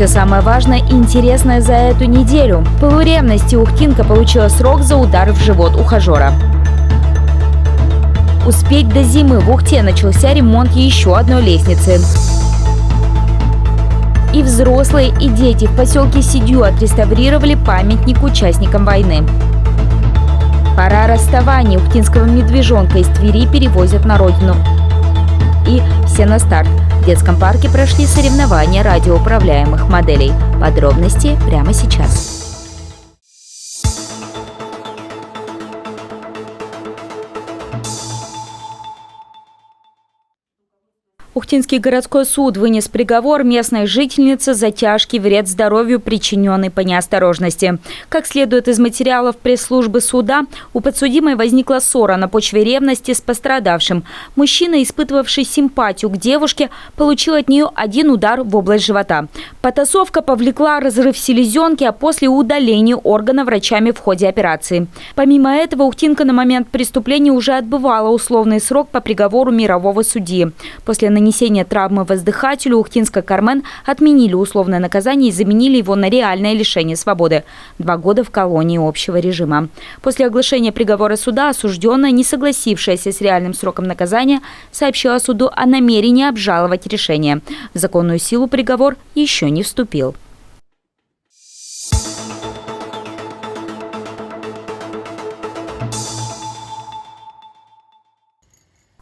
Все самое важное и интересное за эту неделю. По ревности ухтинка получила срок за удар в живот ухажера. Успеть до зимы. В Ухте начался ремонт еще одной лестницы. И взрослые, и дети в поселке Сидью отреставрировали памятник участникам войны. Пора расставания. Ухтинского медвежонка из Твери перевозят на родину. И все на старт. В детском парке прошли соревнования радиоуправляемых моделей. Подробности прямо сейчас. Ухтинский городской суд вынес приговор местной жительнице за тяжкий вред здоровью, причиненный по неосторожности. Как следует из материалов пресс-службы суда, у подсудимой возникла ссора на почве ревности с пострадавшим. Мужчина, испытывавший симпатию к девушке, получил от нее один удар в область живота. Потасовка повлекла разрыв селезенки, а после удаления органа врачами в ходе операции. Помимо этого, ухтинка на момент преступления уже отбывала условный срок по приговору мирового судьи. После нанесения травмы воздыхателю ухтинска Кармен отменили условное наказание и заменили его на реальное лишение свободы – 2 года в колонии общего режима. После оглашения приговора суда осужденная, не согласившаяся с реальным сроком наказания, сообщила суду о намерении обжаловать решение. В законную силу приговор еще не вступил.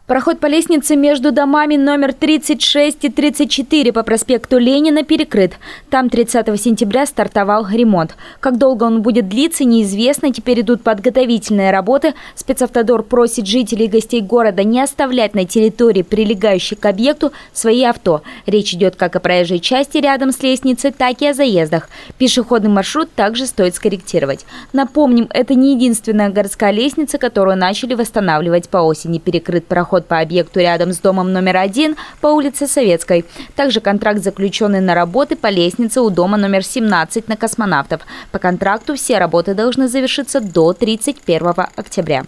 Проход по лестнице между домами номер 36 и 34 по проспекту Ленина перекрыт. Там 30 сентября стартовал ремонт. Как долго он будет длиться, неизвестно. Теперь идут подготовительные работы. Спецавтодор просит жителей и гостей города не оставлять на территории, прилегающей к объекту, свои авто. Речь идет как о проезжей части рядом с лестницей, так и о заездах. Пешеходный маршрут также стоит скорректировать. Напомним, это не единственная городская лестница, которую начали восстанавливать по осени. Перекрыт проход по объекту рядом с домом номер 1 по улице Советской. Также контракт, заключенный на работы по лестнице у дома номер 17 на Космонавтов. По контракту все работы должны завершиться до 31 октября.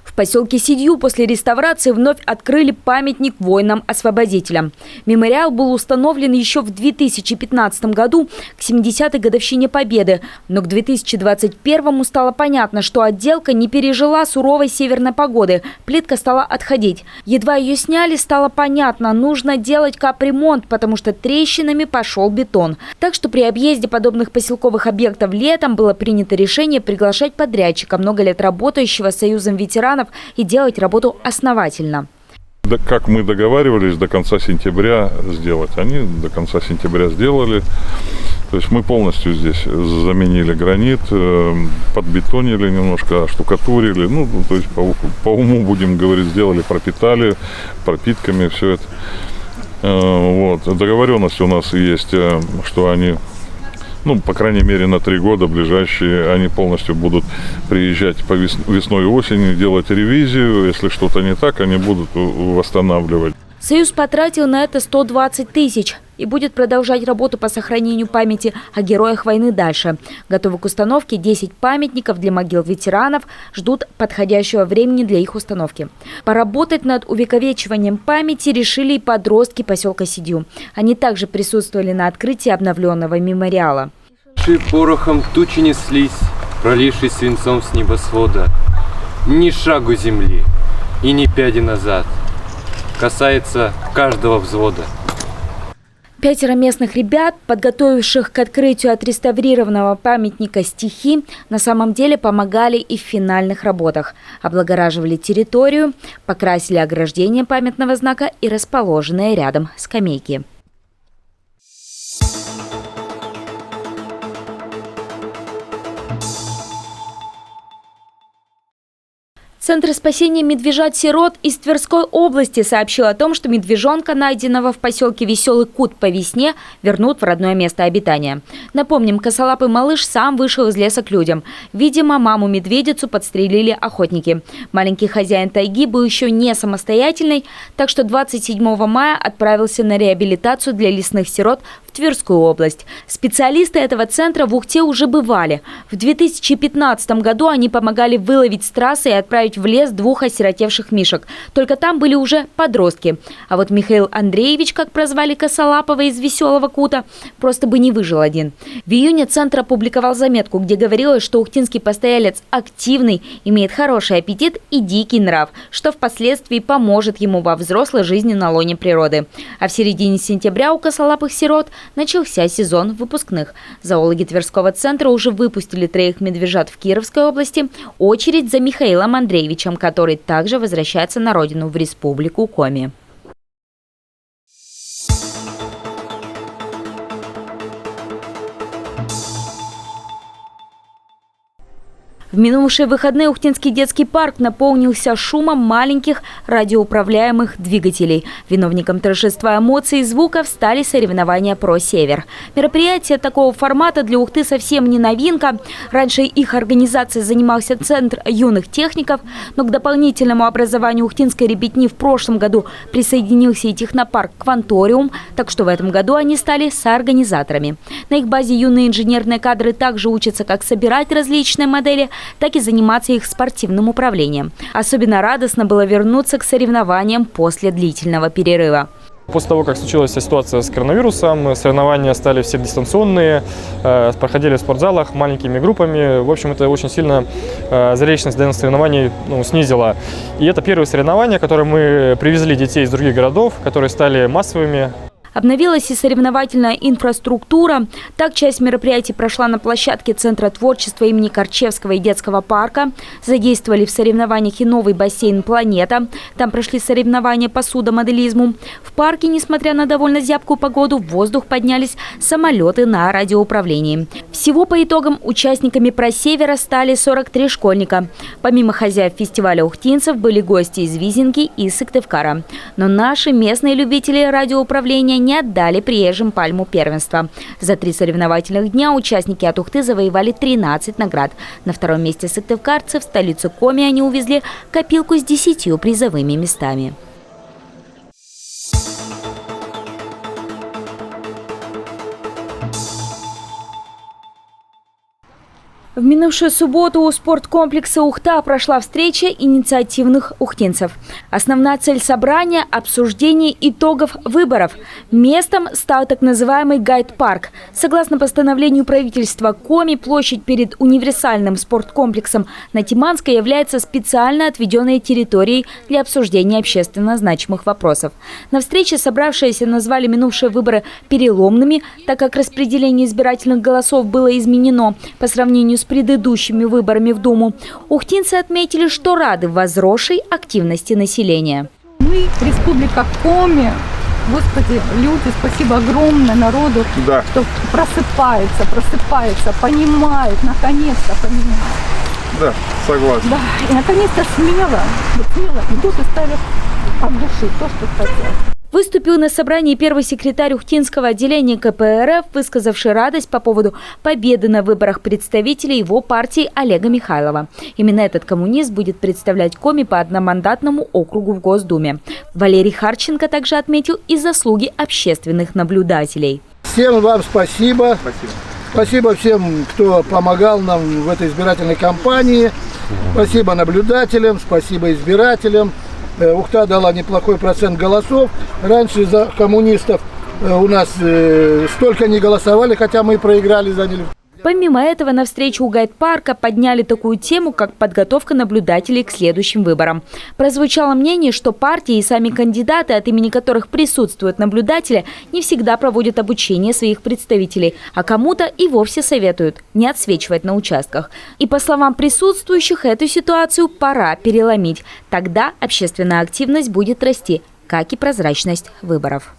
В поселке Сидью после реставрации вновь открыли памятник воинам-освободителям. Мемориал был установлен еще в 2015 году к 70-й годовщине Победы. Но к 2021 стало понятно, что отделка не пережила суровой северной погоды. Плитка стала отходить. Едва ее сняли, стало понятно, нужно делать капремонт, потому что трещинами пошел бетон. Так что при объезде подобных поселковых объектов летом было принято решение приглашать подрядчика, много лет работающего с Союзом ветеранов, и делать работу основательно. Как мы договаривались, до конца сентября сделать. Они до конца сентября сделали. То есть мы полностью здесь заменили гранит, подбетонили немножко, оштукатурили. Ну, то есть по уму, будем говорить, сделали, пропитали пропитками все это. Вот. Договоренность у нас есть, что они... по крайней мере, на 3 года ближайшие они полностью будут приезжать по весной и осени, делать ревизию. Если что-то не так, они будут восстанавливать. Союз потратил на это 120 тысяч и будет продолжать работу по сохранению памяти о героях войны дальше. Готовы к установке 10 памятников для могил ветеранов, ждут подходящего времени для их установки. Поработать над увековечиванием памяти решили и подростки поселка Сидью. Они также присутствовали на открытии обновленного мемориала. Порохом тучи неслись, пролившись свинцом с небосвода. Ни шагу земли и ни пяди назад. Касается каждого взвода. 5 местных ребят, подготовивших к открытию отреставрированного памятника стихи, на самом деле помогали и в финальных работах. Облагораживали территорию, покрасили ограждение памятного знака и расположенные рядом скамейки. Центр спасения медвежат-сирот из Тверской области сообщил о том, что медвежонка, найденного в поселке Веселый Кут по весне, вернут в родное место обитания. Напомним, косолапый малыш сам вышел из леса к людям. Видимо, маму-медведицу подстрелили охотники. Маленький хозяин тайги был еще не самостоятельный, так что 27 мая отправился на реабилитацию для лесных сирот в Тверскую область. Специалисты этого центра в Ухте уже бывали. В 2015 году они помогали выловить с трассы и отправить в лес 2 осиротевших мишек. Только там были уже подростки. А вот Михаил Андреевич, как прозвали Косолапова из «Веселого Кута», просто бы не выжил один. В июне центр опубликовал заметку, где говорилось, что ухтинский постоялец активный, имеет хороший аппетит и дикий нрав, что впоследствии поможет ему во взрослой жизни на лоне природы. А в середине сентября у косолапых сирот начался сезон выпускных. Зоологи Тверского центра уже выпустили 3 медвежат в Кировской области. Очередь за Михаилом Андреевичем, который также возвращается на родину, в республику Коми. В минувшие выходные Ухтинский детский парк наполнился шумом маленьких радиоуправляемых двигателей. Виновником торжества эмоций и звуков стали соревнования «Про Север». Мероприятие такого формата для Ухты совсем не новинка. Раньше их организацией занимался Центр юных техников, но к дополнительному образованию ухтинской ребятни в прошлом году присоединился и технопарк «Кванториум», так что в этом году они стали соорганизаторами. На их базе юные инженерные кадры также учатся, как собирать различные модели, так и заниматься их спортивным управлением. Особенно радостно было вернуться к соревнованиям после длительного перерыва. После того, как случилась ситуация с коронавирусом, соревнования стали все дистанционные, проходили в спортзалах маленькими группами. В общем, это очень сильно зрелищность данных соревнований снизило. И это первые соревнования, которые мы привезли детей из других городов, которые стали массовыми. Обновилась и соревновательная инфраструктура. Так, часть мероприятий прошла на площадке Центра творчества имени Корчевского и детского парка. Задействовали в соревнованиях и новый бассейн «Планета». Там прошли соревнования по судомоделизму. В парке, несмотря на довольно зябкую погоду, в воздух поднялись самолеты на радиоуправлении. Всего по итогам участниками «Про Севера» стали 43 школьника. Помимо хозяев фестиваля ухтинцев были гости из Визинки и Сыктывкара. Но наши местные любители радиоуправления не отдали приезжим пальму первенства. За 3 соревновательных дня участники от Ухты завоевали 13 наград. На 2-м месте сыктывкарцы, в столицу Коми они увезли копилку с 10 призовыми местами. В минувшую субботу у спорткомплекса «Ухта» прошла встреча инициативных ухтинцев. Основная цель собрания – обсуждение итогов выборов. Местом стал так называемый гайд-парк. Согласно постановлению правительства Коми, площадь перед универсальным спорткомплексом на Тиманской является специально отведенной территорией для обсуждения общественно значимых вопросов. На встрече собравшиеся назвали минувшие выборы переломными, так как распределение избирательных голосов было изменено по сравнению с предыдущими выборами в Думу. Ухтинцы отметили, что рады возросшей активности населения. Мы, Республика Коми, Господи, люди, спасибо огромное народу, что просыпается, понимает, наконец-то понимает. Да, согласен. Да, и наконец-то смело идут и ставят от души то, что хотят. Выступил на собрании первый секретарь Ухтинского отделения КПРФ, высказавший радость по поводу победы на выборах представителей его партии Олега Михайлова. Именно этот коммунист будет представлять Коми по одномандатному округу в Госдуме. Валерий Харченко также отметил и заслуги общественных наблюдателей. Всем вам спасибо. Спасибо всем, кто помогал нам в этой избирательной кампании. Спасибо наблюдателям, спасибо избирателям. Ухта дала неплохой процент голосов. Раньше за коммунистов у нас столько не голосовали, хотя мы проиграли, заняли. Помимо этого, на встречу у гайд-парка подняли такую тему, как подготовка наблюдателей к следующим выборам. Прозвучало мнение, что партии и сами кандидаты, от имени которых присутствуют наблюдатели, не всегда проводят обучение своих представителей, а кому-то и вовсе советуют не отсвечивать на участках. И по словам присутствующих, эту ситуацию пора переломить. Тогда общественная активность будет расти, как и прозрачность выборов.